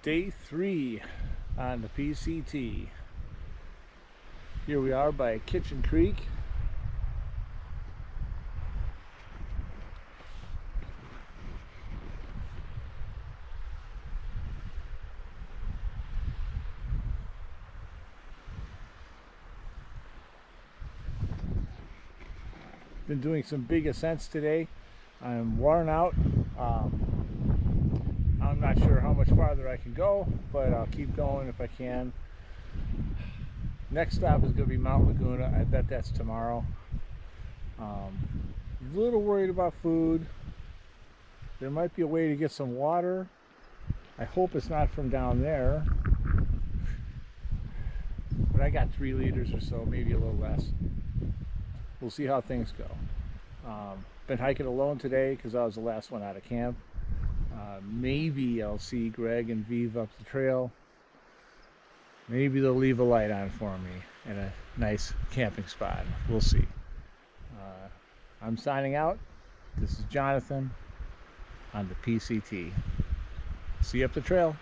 Day 3 on the PCT. Here we are by Kitchen Creek. Been doing some big ascents today. I'm worn out. I'm not sure how much farther I can go, but I'll keep going if I can. Next stop is going to be Mount Laguna. I bet that's tomorrow. A little worried about food. There might be a way to get some water. I hope it's not from down there. But I got 3 liters or so, maybe a little less. We'll see how things go. Been hiking alone today because I was the last one out of camp. Maybe I'll see Greg and Vive up the trail. Maybe they'll leave a light on for me in a nice camping spot. We'll see. I'm signing out. This is Jonathan on the PCT. See you up the trail.